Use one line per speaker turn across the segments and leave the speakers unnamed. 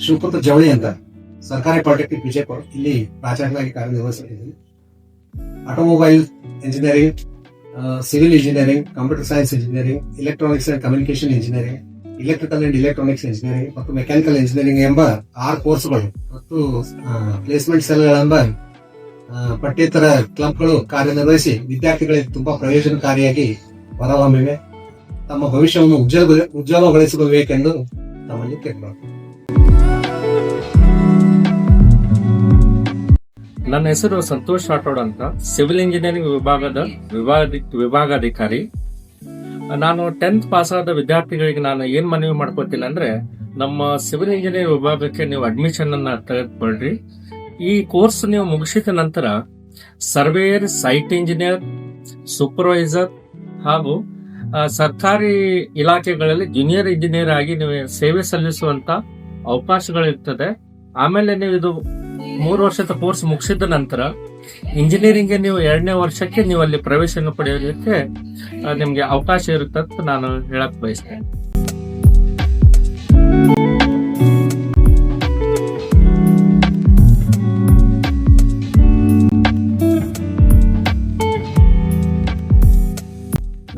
ಶಿವಪುತ್ರ ಜವಳಿ ಅಂತ ಸರ್ಕಾರಿ ಪಾಲಿಟೆಕ್ನಿಕ್ ವಿಜಯಪುರ ಇಲ್ಲಿ ಪ್ರಾಚಾರ್ಯನಾಗಿ ಕಾರ್ಯನಿರ್ವಹಿಸುತ್ತಿದ್ದೀನಿ. Automobile engineering, civil engineering, computer science engineering, electronics and communication engineering, electrical and electronics engineering ಮತ್ತು ಮೆಕ್ಯಾನಿಕಲ್ ಇಂಜಿನಿಯರಿಂಗ್ ಎಂಬ 6 ಕೋರ್ಸ್ಗಳು ಮತ್ತು ಪ್ಲೇಸ್ಮೆಂಟ್ ಸೆಲ್ಗಳೆಂಬ ಪಠ್ಯೇತರ ಕ್ಲಬ್ಗಳು ಕಾರ್ಯನಿರ್ವಹಿಸಿ ವಿದ್ಯಾರ್ಥಿಗಳಿಗೆ ತುಂಬಾ ಪ್ರಯೋಜನಕಾರಿಯಾಗಿ ಹೊರಹೊಮ್ಮಿವೆ. ತಮ್ಮ ಭವಿಷ್ಯವನ್ನು ಉಜ್ವಲಗೊಳಿಸಬೇಕೆಂದು ತಮ್ಮಲ್ಲಿ ಕೇಳಿಕೊಳ್ಳುತ್ತೇನೆ.
ನನ್ನ ಹೆಸರು ಸಂತೋಷ್ ರಾಠೋಡ್ ಅಂತ, ಸಿವಿಲ್ ಇಂಜಿನಿಯರಿಂಗ್ ವಿಭಾಗದ ವಿಭಾಗಾಧಿಕಾರಿ. ನಾನು 10th ಪಾಸ್ ಆದ ವಿದ್ಯಾರ್ಥಿಗಳಿಗೆ ನಾನು ಏನ್ ಮನವಿ ಮಾಡ್ಕೋತೀನಿ ಅಂದ್ರೆ, ನಮ್ಮ ಸಿವಿಲ್ ಇಂಜಿನಿಯರಿಂಗ್ ವಿಭಾಗಕ್ಕೆ ನೀವು ಅಡ್ಮಿಷನ್ ಅನ್ನ ತೆಗೆದುಕೊಳ್ಳ್ರಿ. ಈ ಕೋರ್ಸ್ ನೀವು ಮುಗಿಸಿದ ನಂತರ ಸರ್ವೇಯರ್, ಸೈಟ್ ಇಂಜಿನಿಯರ್, ಸೂಪರ್ವೈಸರ್ ಹಾಗೂ ಸರ್ಕಾರಿ ಇಲಾಖೆಗಳಲ್ಲಿ ಜೂನಿಯರ್ ಇಂಜಿನಿಯರ್ ಆಗಿ ನೀವು ಸೇವೆ ಸಲ್ಲಿಸುವಂತ ಅವಕಾಶಗಳಿರ್ತದೆ. ಆಮೇಲೆ ನೀವು ಇದು 3 ವರ್ಷದ ಕೋರ್ಸ್ ಮುಗಿಸಿದ ನಂತರ ಇಂಜಿನಿಯರಿಂಗ್ ನೀವು 2ನೇ ವರ್ಷಕ್ಕೆ ನೀವು ಅಲ್ಲಿ ಪ್ರವೇಶವನ್ನು ಪಡೆಯೋದಕ್ಕೆ ನಿಮ್ಗೆ ಅವಕಾಶ ಇರುತ್ತೆ ಅಂತ ನಾನು ಹೇಳಕ್ ಬಯಸ್ತೇನೆ.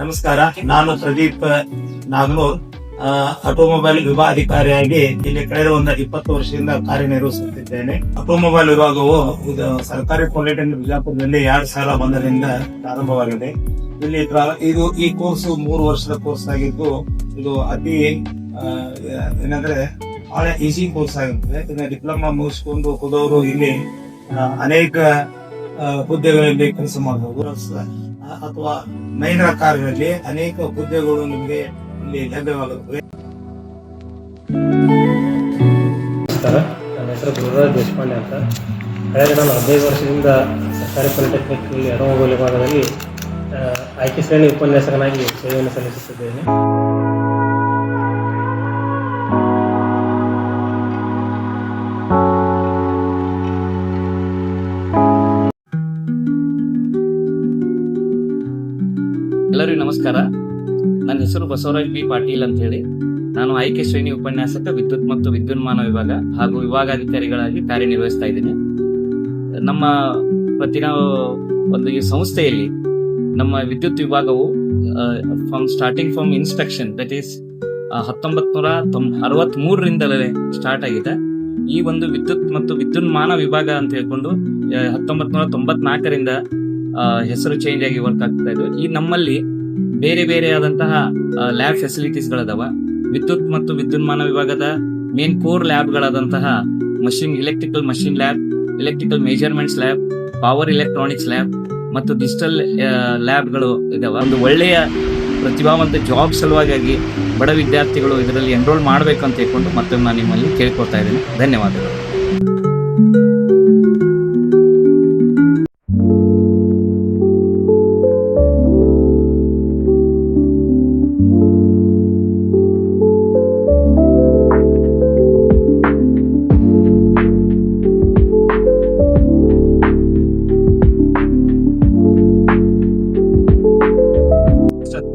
ನಮಸ್ಕಾರ, ನಾನು ಪ್ರದೀಪ್ ನಾಗನೂರ್, ಆಟೋಮೊಬೈಲ್ ವಿಭಾಗಾಧಿಕಾರಿಯಾಗಿ ಇಲ್ಲಿ ಕಳೆದ 20 ವರ್ಷದಿಂದ ಕಾರ್ಯನಿರ್ವಹಿಸುತ್ತಿದ್ದೇನೆ. ಆಟೋಮೊಬೈಲ್ ವಿಭಾಗವು ಸರ್ಕಾರಿ ಪಾಲಿಟೆಕ್ನಿಕ್ ಬಿಜಾಪುರದಲ್ಲಿ 2001ರಿಂದ ಪ್ರಾರಂಭವಾಗಿದೆ. ಇಲ್ಲಿ ಈ ಕೋರ್ಸ್ 3 ವರ್ಷದ ಕೋರ್ಸ್ ಆಗಿದ್ದು, ಇದು ಅತಿ ಏನಂದ್ರೆ ಬಹಳ ಈಸಿ ಕೋರ್ಸ್ ಆಗಿರ್ತದೆ. ಇನ್ನು ಡಿಪ್ಲೊಮಾ ಮುಗಿಸ್ಕೊಂಡು ಹೋದವರು ಇಲ್ಲಿ ಅನೇಕ ಹುದ್ದೆಗಳಲ್ಲಿ ಕೆಲಸ ಮಾಡಬಹುದು, ಅಥವಾ ಮಹಿಂದ್ರಾ ಕಾರ್ಗಳಲ್ಲಿ ಅನೇಕ ಹುದ್ದೆಗಳು ನಿಮಗೆ ಇಲ್ಲಿ ಲಭ್ಯವಾಗುತ್ತವೆ.
ನಮಸ್ಕಾರ, ನನ್ನ ಹೆಸರು ಗುರುರಾಜ್ ದೇಶಪಾಂಡೆ ಅಂತ. ಕಳೆದ ನಾನು 15 ವರ್ಷದಿಂದ ಸರ್ಕಾರಿ ಪಾಲಿಟೆಕ್ನಿಕ್ ಆಟೋಮೊಬೈಲ್ ವಿಭಾಗದಲ್ಲಿ ಆಯ್ಕೆ ಶ್ರೇಣಿ ಉಪನ್ಯಾಸಕನಾಗಿ ಸೇವೆಯನ್ನು ಸಲ್ಲಿಸುತ್ತಿದ್ದೇನೆ.
ಎಲ್ಲರಿಗೂ ನಮಸ್ಕಾರ. ನನ್ನ ಹೆಸರು ಬಸವರಾಜ್ ಬಿ ಪಾಟೀಲ್ ಅಂತ ಹೇಳಿ. ನಾನು ಆಯ್ಕೆ ಶ್ರೇಣಿ ಉಪನ್ಯಾಸಕ, ವಿದ್ಯುತ್ ಮತ್ತು ವಿದ್ಯುನ್ಮಾನ ವಿಭಾಗ ಹಾಗೂ ವಿಭಾಗಾಧಿಕಾರಿಗಳಾಗಿ ಕಾರ್ಯನಿರ್ವಹಿಸ್ತಾ ಇದ್ದೀನಿ. ನಮ್ಮ ಈ ಸಂಸ್ಥೆಯಲ್ಲಿ ನಮ್ಮ ವಿದ್ಯುತ್ ವಿಭಾಗವು ಫ್ರಮ್ ಇನ್ಸ್ಪೆಕ್ಷನ್, ದಟ್ ಈಸ್ 1963ರಿಂದಲೇ ಸ್ಟಾರ್ಟ್ ಆಗಿದೆ. ಈ ಒಂದು ವಿದ್ಯುತ್ ಮತ್ತು ವಿದ್ಯುನ್ಮಾನ ವಿಭಾಗ ಅಂತ ಹೇಳ್ಕೊಂಡು 1994ರಿಂದ ಹೆಸರು ಚೇಂಜ್ ಆಗಿ ವರ್ಕ್ ಆಗ್ತಾ ಇದ್ವು. ಈ ನಮ್ಮಲ್ಲಿ ಬೇರೆ ಬೇರೆ ಆದಂತಹ ಲ್ಯಾಬ್ ಫೆಸಿಲಿಟೀಸ್ಗಳದಾವ. ವಿದ್ಯುತ್ ಮತ್ತು ವಿದ್ಯುನ್ಮಾನ ವಿಭಾಗದ ಮೇನ್ ಕೋರ್ ಲ್ಯಾಬ್ಗಳಾದಂತಹ electrical machine lab, electrical measurements lab, power electronics lab ಮತ್ತು ಡಿಜಿಟಲ್ ಲ್ಯಾಬ್ಗಳು ಇದಾವ. ಒಂದು ಒಳ್ಳೆಯ ಪ್ರತಿಭಾವಂತ ಜಾಬ್ ಸಲುವಾಗಿ ಬಡ ವಿದ್ಯಾರ್ಥಿಗಳು ಇದರಲ್ಲಿ ಎನ್ರೋಲ್ ಮಾಡಬೇಕಂತ ಹೇಳ್ಕೊಂಡು ಮತ್ತೊಮ್ಮೆ ನಾನು ನಿಮ್ಮಲ್ಲಿ ಕೇಳ್ಕೊಳ್ತಾ ಇದ್ದೀನಿ. ಧನ್ಯವಾದಗಳು.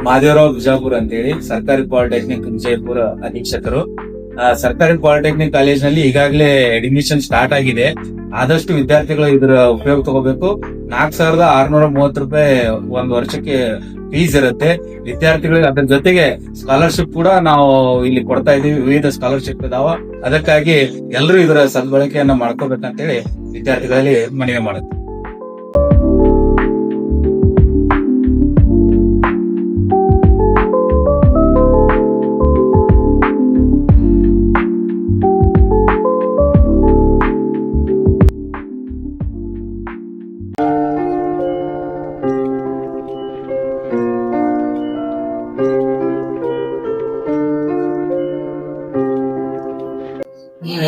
ಮಾದೇವರಾವ್ ಬಿಜಾಪುರ್ ಅಂತೇಳಿ ಸರ್ಕಾರಿ ಪಾಲಿಟೆಕ್ನಿಕ್ ವಿಜಯಪುರ ಅಧೀಕ್ಷಕರು. ಸರ್ಕಾರಿ ಪಾಲಿಟೆಕ್ನಿಕ್ ಕಾಲೇಜ್ ನಲ್ಲಿ ಈಗಾಗಲೇ ಅಡ್ಮಿಷನ್ ಸ್ಟಾರ್ಟ್ ಆಗಿದೆ. ಆದಷ್ಟು ವಿದ್ಯಾರ್ಥಿಗಳು ಇದರ ಉಪಯೋಗ ತಗೋಬೇಕು. 4,630 ರೂಪಾಯಿ ಒಂದು ವರ್ಷಕ್ಕೆ ಫೀಸ್ ಇರುತ್ತೆ. ವಿದ್ಯಾರ್ಥಿಗಳಿಗೆ ಅದ್ರ ಜೊತೆಗೆ ಸ್ಕಾಲರ್ಶಿಪ್ ಕೂಡ ನಾವು ಇಲ್ಲಿ ಕೊಡ್ತಾ ಇದೀವಿ. ವಿವಿಧ ಸ್ಕಾಲರ್ಶಿಪ್ ಇದಾವ. ಅದಕ್ಕಾಗಿ ಎಲ್ಲರೂ ಇದರ ಸದ್ಬಳಕೆಯನ್ನ ಮಾಡ್ಕೋಬೇಕಂತೇಳಿ ವಿದ್ಯಾರ್ಥಿಗಳಲ್ಲಿ ಮನವಿ ಮಾಡುತ್ತೆ.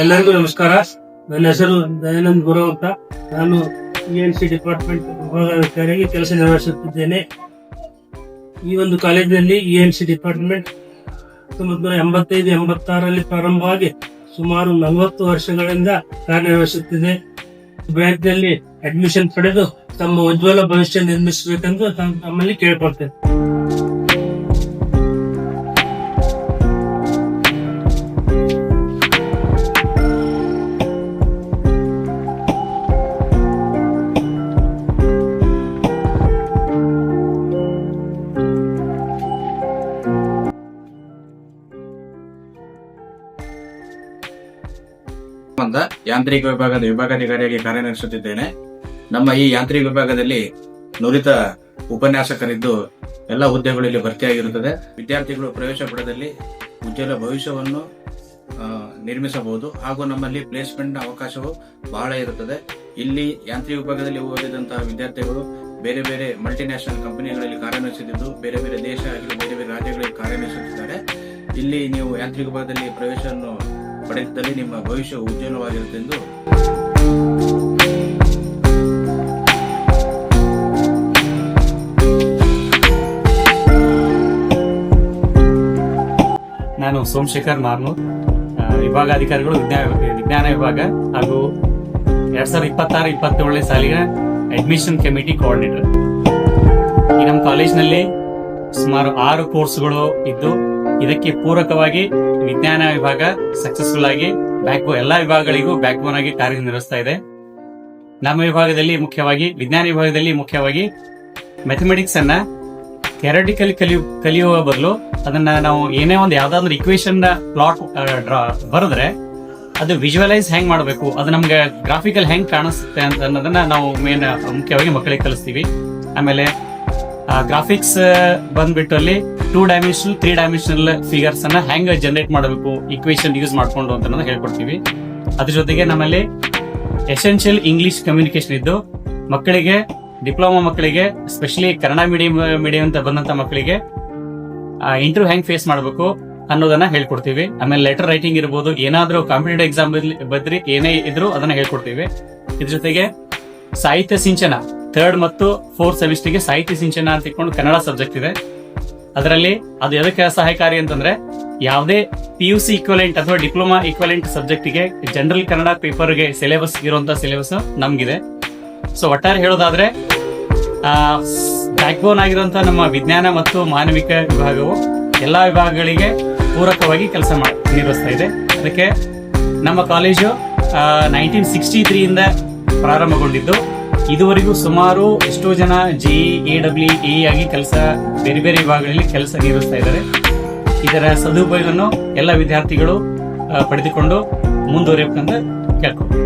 ಎಲ್ಲರಿಗೂ ನಮಸ್ಕಾರ. ನನ್ನ ಹೆಸರು ದಯಾನಂದ್ ಗುರು ಅಂತ. ನಾನು ENC ಡಿಪಾರ್ಟ್ಮೆಂಟ್ ವಿಭಾಗಾಧಿಕಾರಿಯಾಗಿ ಕೆಲಸ ನಿರ್ವಹಿಸುತ್ತಿದ್ದೇನೆ. ಈ ಒಂದು ಕಾಲೇಜಿನಲ್ಲಿ ENC ಡಿಪಾರ್ಟ್ಮೆಂಟ್ 1985-86ರಲ್ಲಿ ಪ್ರಾರಂಭವಾಗಿ ಸುಮಾರು 40 ವರ್ಷಗಳಿಂದ ಕಾರ್ಯನಿರ್ವಹಿಸುತ್ತಿದೆ. ಬ್ಯಾಂಕ್ನಲ್ಲಿ ಅಡ್ಮಿಷನ್ ಪಡೆದು ತಮ್ಮ ಉಜ್ವಲ ಭವಿಷ್ಯ ನಿರ್ಮಿಸಬೇಕೆಂದು ತಮ್ಮಲ್ಲಿ ಕೇಳಿಕೊಳ್ತೇನೆ.
ಅಂತ ಯಾಂತ್ರಿಕ ವಿಭಾಗದ ವಿಭಾಗಾಧಿಕಾರಿಯಾಗಿ ಕಾರ್ಯನಿರ್ವಹಿಸುತ್ತಿದ್ದೇನೆ. ನಮ್ಮ ಈ ಯಾಂತ್ರಿಕ ವಿಭಾಗದಲ್ಲಿ ನುರಿತ ಉಪನ್ಯಾಸಕರಿದ್ದು ಎಲ್ಲ ಹುದ್ದೆಗಳು ಇಲ್ಲಿ ಭರ್ತಿಯಾಗಿರುತ್ತದೆ. ವಿದ್ಯಾರ್ಥಿಗಳು ಪ್ರವೇಶ ಪಡೆದಲ್ಲಿ ಉಜ್ವಲ ಭವಿಷ್ಯವನ್ನು ನಿರ್ಮಿಸಬಹುದು ಹಾಗೂ ನಮ್ಮಲ್ಲಿ ಪ್ಲೇಸ್ಮೆಂಟ್ ಅವಕಾಶವು ಬಹಳ ಇರುತ್ತದೆ. ಇಲ್ಲಿ ಯಾಂತ್ರಿಕ ವಿಭಾಗದಲ್ಲಿ ಓದಿದಂತಹ ವಿದ್ಯಾರ್ಥಿಗಳು ಬೇರೆ ಬೇರೆ ಮಲ್ಟಿನ್ಯಾಷನಲ್ ಕಂಪನಿಗಳಲ್ಲಿ ಕಾರ್ಯನಿರ್ವಹಿಸುತ್ತಿದ್ದು ಬೇರೆ ಬೇರೆ ದೇಶ ಹಾಗೂ ಬೇರೆ ಬೇರೆ ರಾಜ್ಯಗಳಲ್ಲಿ ಕಾರ್ಯನಿರ್ವಹಿಸುತ್ತಿದ್ದಾರೆ. ಇಲ್ಲಿ ನೀವು ಯಾಂತ್ರಿಕ ವಿಭಾಗದಲ್ಲಿ ಪ್ರವೇಶವನ್ನು ಪಡೆದಿದ್ದಲ್ಲಿ ನಿಮ್ಮ ಭವಿಷ್ಯ ಉಜ್ವಲವಾಗಿರುತ್ತೆ ಎಂದು
ನಾನು ಸೋಮಶೇಖರ್ ಮಾರ್ನೂರ್, ವಿಭಾಗಾಧಿಕಾರಿಗಳು ವಿಜ್ಞಾನ ವಿಭಾಗ ಹಾಗೂ 2026-27 ಸಾಲಿನ ಅಡ್ಮಿಷನ್ ಕಮಿಟಿ ಕೋಆರ್ಡಿನೇಟರ್. ಈ ನಮ್ಮ ಕಾಲೇಜಿನಲ್ಲಿ ಸುಮಾರು 6 ಕೋರ್ಸ್ಗಳು ಇದ್ದು ಇದಕ್ಕೆ ಪೂರಕವಾಗಿ ವಿಜ್ಞಾನ ವಿಭಾಗ ಸಕ್ಸಸ್ಫುಲ್ ಆಗಿ ಎಲ್ಲಾ ವಿಭಾಗಗಳಿಗೂ ಬ್ಯಾಕ್ ಬೋನ್ ಆಗಿ ಕಾರ್ಯನಿರ್ವಹಿಸ್ತಾ ಇದೆ. ನಮ್ಮ ವಿಭಾಗದಲ್ಲಿ ಮುಖ್ಯವಾಗಿ ವಿಜ್ಞಾನ ವಿಭಾಗದಲ್ಲಿ ಮುಖ್ಯವಾಗಿ ಮ್ಯಾಥಮೆಟಿಕ್ಸ್ ಅನ್ನ ಥಿಯರಿಟಿಕಲಿ ಕಲಿಯುವ ಬದಲು ಅದನ್ನ ನಾವು ಏನೇ ಒಂದು ಯಾವ್ದಾದ್ರು ಇಕ್ವೇಶನ್ ಪ್ಲಾಟ್ ಬರೆದ್ರೆ ಅದು ವಿಜುವಲೈಸ್ ಹೆಂಗ್ ಮಾಡಬೇಕು, ಅದು ನಮ್ಗೆ ಗ್ರಾಫಿಕಲ್ ಹೆಂಗ್ ಕಾಣಿಸುತ್ತೆ ಅಂತ ಅನ್ನೋದನ್ನ ನಾವು ಮುಖ್ಯವಾಗಿ ಮಕ್ಕಳಿಗೆ ಕಲಿಸ್ತೀವಿ. ಆಮೇಲೆ ಗ್ರಾಫಿಕ್ಸ್ ಬಂದ್ಬಿಟ್ಟು ಅಲ್ಲಿ 2 ಡೈಮೆನ್ಷನಲ್ 3 ಡೈಮೆನ್ಷನಲ್ ಫಿಗರ್ಸ್ ಅನ್ನ ಹೆಂಗ್ ಜನರೇಟ್ ಮಾಡಬೇಕು ಇಕ್ವೇಶನ್ ಯೂಸ್ ಮಾಡ್ಕೊಂಡು ಅಂತ ಹೇಳ್ಕೊಡ್ತೀವಿ. ಅದ್ರ ಜೊತೆಗೆ ನಮ್ಮಲ್ಲಿ ಎಸೆನ್ಷಿಯಲ್ ಇಂಗ್ಲಿಷ್ ಕಮ್ಯುನಿಕೇಶನ್ ಇದ್ದು ಮಕ್ಕಳಿಗೆ ಡಿಪ್ಲೊಮಾ ಮಕ್ಕಳಿಗೆ ಸ್ಪೆಷಲಿ ಕನ್ನಡ ಮೀಡಿಯಂ ಅಂತ ಬಂದಂತ ಮಕ್ಕಳಿಗೆ ಇಂಟರ್ವ್ಯೂ ಹೆಂಗ್ ಫೇಸ್ ಮಾಡಬೇಕು ಅನ್ನೋದನ್ನ ಹೇಳ್ಕೊಡ್ತೀವಿ. ಆಮೇಲೆ ಲೆಟರ್ ರೈಟಿಂಗ್ ಇರ್ಬೋದು, ಏನಾದ್ರೂ ಕಾಂಪಿಟೇಟಿವ್ ಎಕ್ಸಾಮ್ ಬದ್ರಿ ಏನೇ ಇದ್ರು ಅದನ್ನ ಹೇಳ್ಕೊಡ್ತೀವಿ. ಇದ್ರ ಜೊತೆಗೆ ಸಾಹಿತ್ಯ ಸಿಂಚನ 3rd ಮತ್ತು 4th ಸೆಮಿಸ್ಟರ್ಗೆ ಸಾಹಿತ್ಯ ಸಿಂಚನ ಅಂತ ಇಟ್ಕೊಂಡು ಕನ್ನಡ ಸಬ್ಜೆಕ್ಟ್ ಇದೆ. ಅದರಲ್ಲಿ ಅದು ಎದಕ್ಕೆ ಸಹಾಯಕಾರಿ ಅಂತಂದ್ರೆ ಯಾವುದೇ PUC ಇಕ್ವಲೆಂಟ್ ಅಥವಾ ಡಿಪ್ಲೊಮಾ ಇಕ್ವಲೆಂಟ್ ಸಬ್ಜೆಕ್ಟ್ಗೆ ಜನರಲ್ ಕನ್ನಡ ಪೇಪರ್ಗೆ ಸಿಲೆಬಸ್ ಇರುವಂತ ಸಿಲೆಬಸ್ ನಮ್ಗಿದೆ. ಸೊ ಒಟ್ಟಾರೆ ಹೇಳೋದಾದ್ರೆ ಬ್ಯಾಕ್ ಬೋನ್ ಆಗಿರುವಂತಹ ನಮ್ಮ ವಿಜ್ಞಾನ ಮತ್ತು ಮಾನವಿಕ ವಿಭಾಗವು ಎಲ್ಲಾ ವಿಭಾಗಗಳಿಗೆ ಪೂರಕವಾಗಿ ಕೆಲಸ ನಿರ್ವಹಿಸ್ತಾ ಇದೆ. ಅದಕ್ಕೆ ನಮ್ಮ ಕಾಲೇಜು 1963 ಇಂದ ಪ್ರಾರಂಭಗೊಂಡಿದ್ದು ಇದುವರೆಗೂ ಸುಮಾರು ಎಷ್ಟೋ ಜನ JEE ಆಗಿ ಕೆಲಸ ಬೇರೆ ಬೇರೆ ವಿಭಾಗಗಳಲ್ಲಿ ಕೆಲಸ ನಿರ್ವಹಿಸ್ತಾ ಇದ್ದಾರೆ. ಇದರ ಸದುಪಯೋಗವನ್ನು ಎಲ್ಲ ವಿದ್ಯಾರ್ಥಿಗಳು ಪಡೆದುಕೊಂಡು ಮುಂದುವರಿಯಬೇಕಂತ ಕೇಳ್ಕೊಂಡು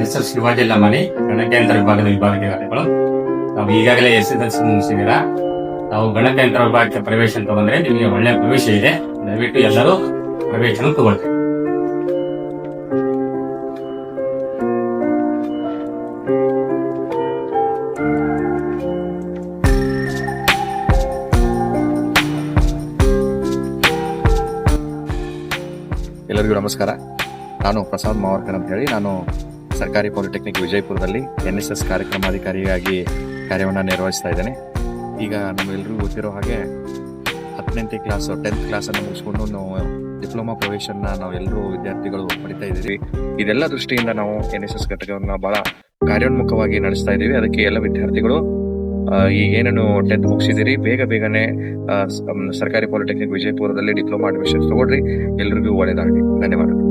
ಹೆಸರು ಶಿವಾಜಿ ಲಮಾನಿ, ಗಣಕಯಂತ್ರ ವಿಭಾಗದ ವಿಭಾಗಾಧಿಕಾರಿಗಳು. ತಾವು ಈಗಾಗಲೇ SSLC ಮುಗಿಸಿದ್ದೀರಾ. ತಾವು ಗಣಕಯಂತ್ರ ವಿಭಾಗಕ್ಕೆ ಪ್ರವೇಶ ತಗೊಂಡ್ರೆ ನಿಮಗೆ ಒಳ್ಳೆಯ ಭವಿಷ್ಯ ಇದೆ. ದಯವಿಟ್ಟು ಎಲ್ಲರೂ ಪ್ರವೇಶನ ತಗೊಳ್ಳಿ.
ಎಲ್ಲರಿಗೂ ನಮಸ್ಕಾರ. ನಾನು ಪ್ರಸಾದ್ ಮಾವರ್ಕರ್ ಅಂತ ಹೇಳಿ, ನಾನು ಸರ್ಕಾರಿ ಪಾಲಿಟೆಕ್ನಿಕ್ ವಿಜಯಪುರದಲ್ಲಿ NSS ಕಾರ್ಯಕ್ರಮಾಧಿಕಾರಿಯಾಗಿ ಕಾರ್ಯವನ್ನು ನಿರ್ವಹಿಸ್ತಾ ಇದ್ದೇನೆ. ಈಗ ನಮ್ಮೆಲ್ಲರಿಗೂ ಗೊತ್ತಿರೋ ಹಾಗೆ 10ನೇ ಕ್ಲಾಸ್ 10th ಕ್ಲಾಸನ್ನು ಮುಗಿಸ್ಕೊಂಡು ನಾವು ಡಿಪ್ಲೊಮಾ ಪ್ರವೇಶನ ನಾವೆಲ್ಲರೂ ವಿದ್ಯಾರ್ಥಿಗಳು ಪಡಿತಾ ಇದ್ದೀವಿ. ಇದೆಲ್ಲ ದೃಷ್ಟಿಯಿಂದ ನಾವು NSS ಘಟಕವನ್ನು ಬಹಳ ಕಾರ್ಯೋನ್ಮುಖವಾಗಿ ನಡೆಸ್ತಾ ಇದ್ದೀವಿ. ಅದಕ್ಕೆ ಎಲ್ಲ ವಿದ್ಯಾರ್ಥಿಗಳು ಈಗೇನೇನು 10th ಮುಗಿಸಿದಿರಿ ಬೇಗನೆ ಸರ್ಕಾರಿ ಪಾಲಿಟೆಕ್ನಿಕ್ ವಿಜಯಪುರದಲ್ಲಿ ಡಿಪ್ಲೊಮಾ ಅಡ್ಮಿಷನ್ ತಗೊಳ್ರಿ. ಎಲ್ರಿಗೂ ಒಳ್ಳೆಯದಾಗಲಿ. ಧನ್ಯವಾದಗಳು.